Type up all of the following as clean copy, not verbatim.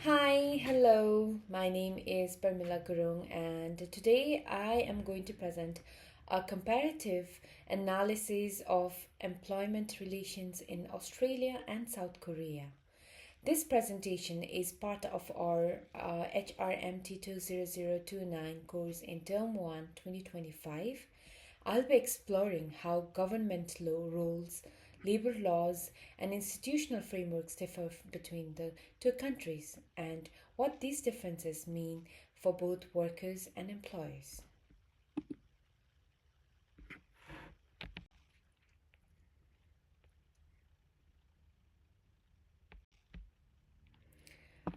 Hi, hello. My name is Purmila Gurung, and today I am going to present a comparative analysis of employment relations in Australia and South Korea. This presentation is part of our HRMT 20029 course in Term 1 2025. I'll be exploring how government law rules, labor laws, and institutional frameworks differ between the two countries and what these differences mean for both workers and employers.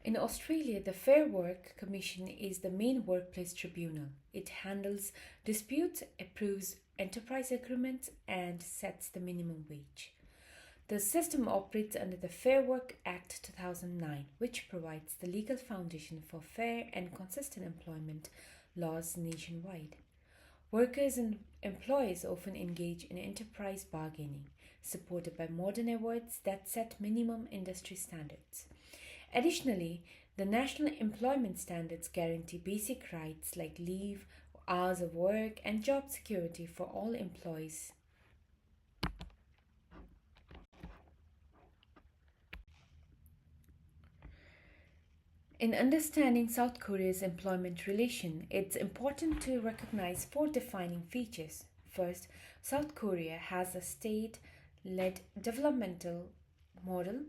In Australia, the Fair Work Commission is the main workplace tribunal. It handles disputes, approves enterprise agreements, and sets the minimum wage. The system operates under the Fair Work Act 2009, which provides the legal foundation for fair and consistent employment laws nationwide. Workers and employees often engage in enterprise bargaining, supported by modern awards that set minimum industry standards. Additionally, the national employment standards guarantee basic rights like leave, hours of work, and job security for all employees. In understanding South Korea's employment relation, it's important to recognize four defining features. First, South Korea has a state led developmental model.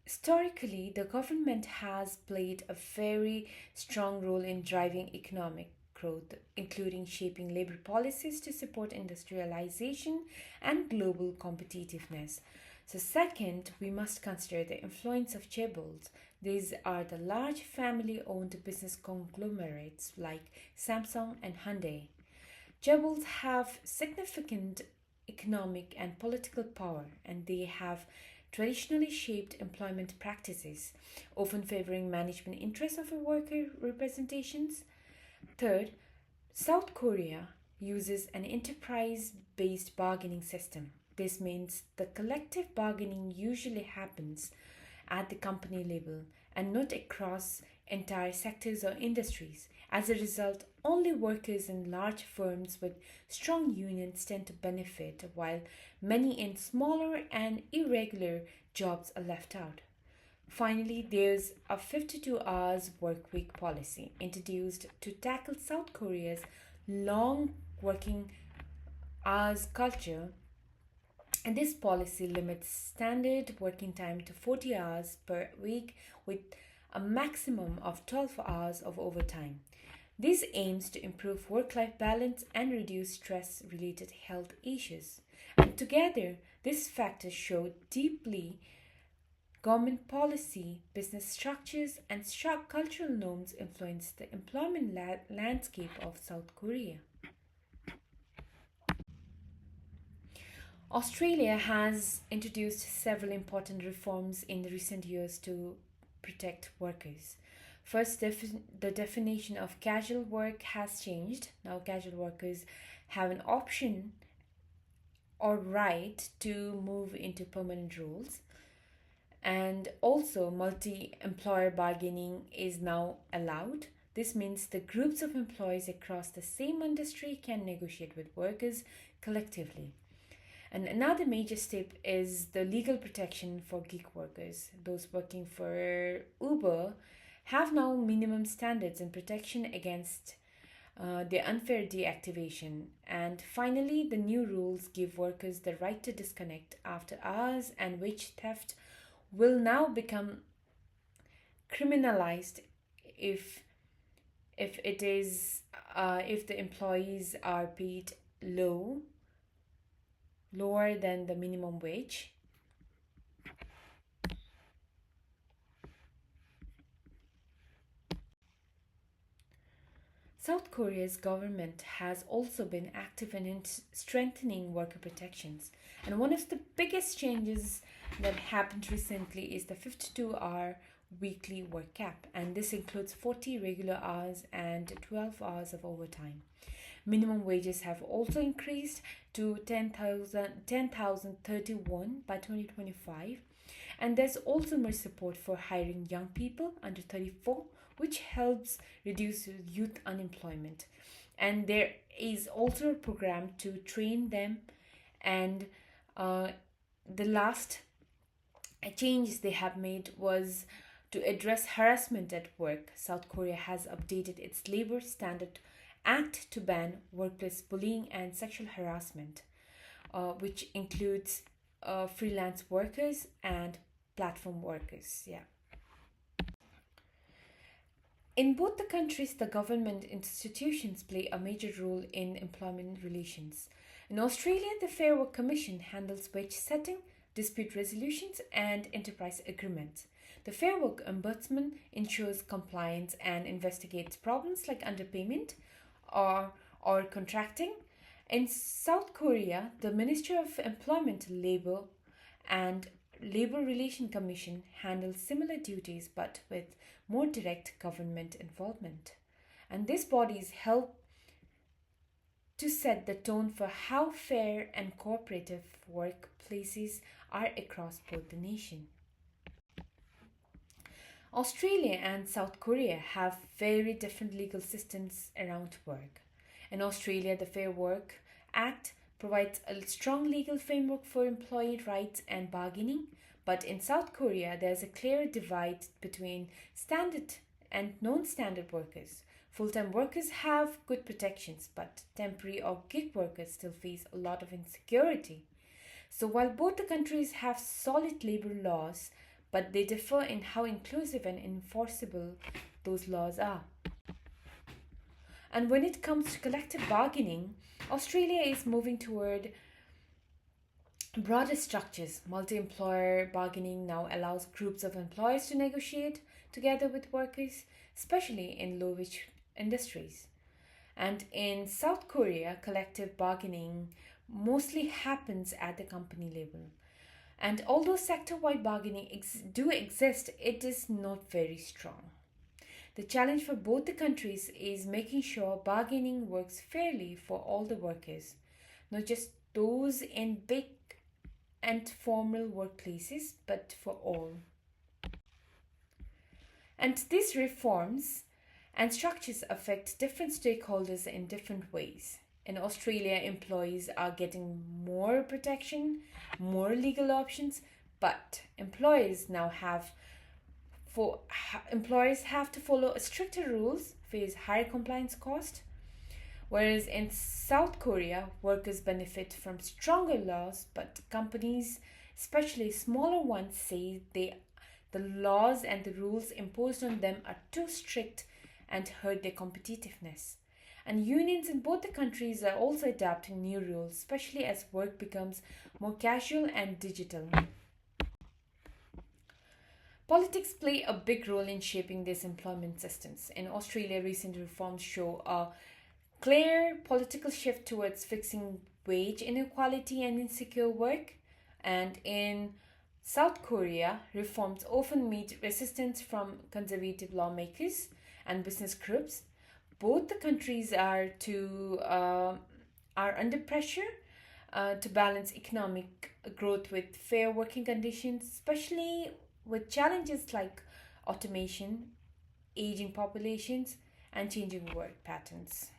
Historically, the government has played a very strong role in driving economic growth, including shaping labor policies to support industrialization and global competitiveness. So, second, we must consider the influence of chaebols. These are the large family owned business conglomerates like Samsung and Hyundai. Chaebols have significant economic and political power, and they have traditionally shaped employment practices, often favoring management interests over worker representations. Third, South Korea uses an enterprise based bargaining system. This means the collective bargaining usually happens at the company level and not across entire sectors or industries. As a result, only workers in large firms with strong unions tend to benefit, while many in smaller and irregular jobs are left out. Finally, there's a 52 hours work week policy introduced to tackle South Korea's long working hours culture, and this policy limits standard working time to 40 hours per week with a maximum of 12 hours of overtime. This aims to improve work life balance and reduce stress related health issues. And together, these factors show deeply government policy, business structures, and cultural norms influence the employment landscape of South Korea. Australia has introduced several important reforms in recent years to protect workers. First, the definition of casual work has changed. Now, casual workers have an option or right to move into permanent roles. And also, multi employer bargaining is now allowed. This means the groups of employees across the same industry can negotiate with workers collectively. And another major step is the legal protection for gig workers. Those working for Uber have now minimum standards and protection against the unfair deactivation. And finally, the new rules give workers the right to disconnect after hours, and wage theft will now become criminalized if if the employees are paid lower than the minimum wage. South Korea's government has also been active in strengthening worker protections, and one of the biggest changes that happened recently is the 52-hour weekly work cap, and this includes 40 regular hours and 12 hours of overtime. Minimum wages have also increased to 10,031 by 2025, And there's also more support for hiring young people under 34, which helps reduce youth unemployment. And there is also a program to train them. And uh, the last change they have made was to address harassment at work. South Korea has updated its Labor Standard Act to ban workplace bullying and sexual harassment, which includes freelance workers and platform workers. Yeah. In both the countries, the government institutions play a major role in employment relations. In Australia, the Fair Work Commission handles wage setting, dispute resolutions, and enterprise agreements. The Fair Work Ombudsman ensures compliance and investigates problems like underpayment or contracting. In South Korea, the Ministry of Employment, Labor, and Labor Relation Commission handles similar duties but with more direct government involvement. And these bodies help to set the tone for how fair and cooperative workplaces are across both the nation. Australia and South Korea have very different legal systems around work. In Australia, the Fair Work Act provides a strong legal framework for employee rights and bargaining, but in South Korea, there's a clear divide between standard and non standard workers. Full time workers have good protections, but temporary or gig workers still face a lot of insecurity. So, while both the countries have solid labor laws, but they differ in how inclusive and enforceable those laws are. And when it comes to collective bargaining, Australia is moving toward broader structures. Multi employer bargaining now allows groups of employers to negotiate together with workers, especially in low wage industries. And in South Korea, collective bargaining mostly happens at the company level. And although sector wide bargaining do exist, it is not very strong. The challenge for both the countries is making sure bargaining works fairly for all the workers, not just those in big and formal workplaces, but for all. And these reforms and structures affect different stakeholders in different ways. In Australia, employees are getting more protection, more legal options, but employers have to follow stricter rules, face higher compliance cost. Whereas in South Korea, workers benefit from stronger laws, but companies, especially smaller ones, say the laws and the rules imposed on them are too strict and hurt their competitiveness. And unions in both the countries are also adapting new rules, especially as work becomes more casual and digital. Politics play a big role in shaping these employment systems. In Australia, recent reforms show a clear political shift towards fixing wage inequality and insecure work. And in South Korea, reforms often meet resistance from conservative lawmakers and business groups. Both the countries are under pressure to balance economic growth with fair working conditions, especially with challenges like automation, aging populations, and changing work patterns.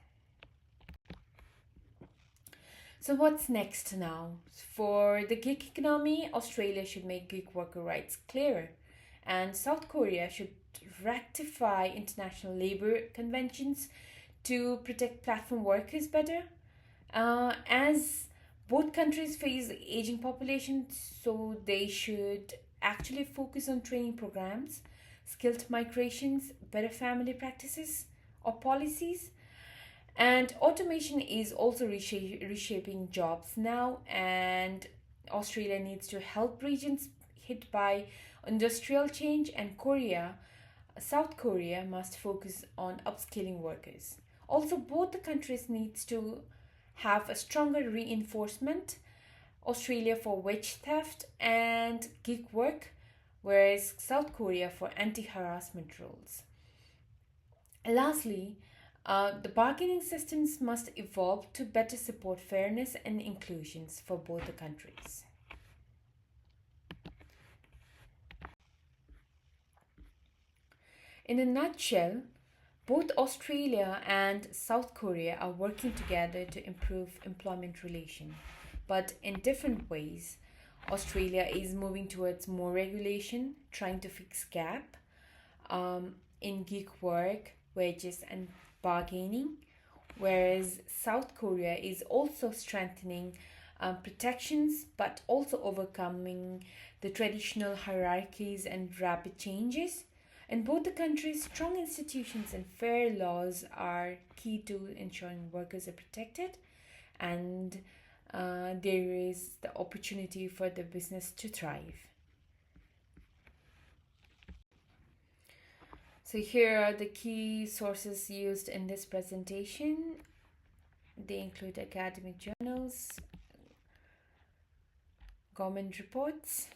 So, what's next now? For the gig economy, Australia should make gig worker rights clearer, and South Korea should rectify international labor conventions to protect platform workers better. As both countries face aging populations, so they should actually focus on training programs, skilled migrations, better family practices or policies. And automation is also reshaping jobs now, and Australia needs to help regions hit by industrial change, and South Korea must focus on upskilling workers. Also, both the countries needs to have a stronger reinforcement. Australia for wage theft and gig work, whereas South Korea for anti-harassment rules. Lastly, the bargaining systems must evolve to better support fairness and inclusions for both the countries. In a nutshell, both Australia and South Korea are working together to improve employment relations, but in different ways. Australia is moving towards more regulation, trying to fix gap in gig work, wages, and bargaining, whereas South Korea is also strengthening protections but also overcoming the traditional hierarchies and rapid changes. In both the countries, strong institutions and fair laws are key to ensuring workers are protected and there is the opportunity for the business to thrive. So, here are the key sources used in this presentation. They include academic journals, government reports,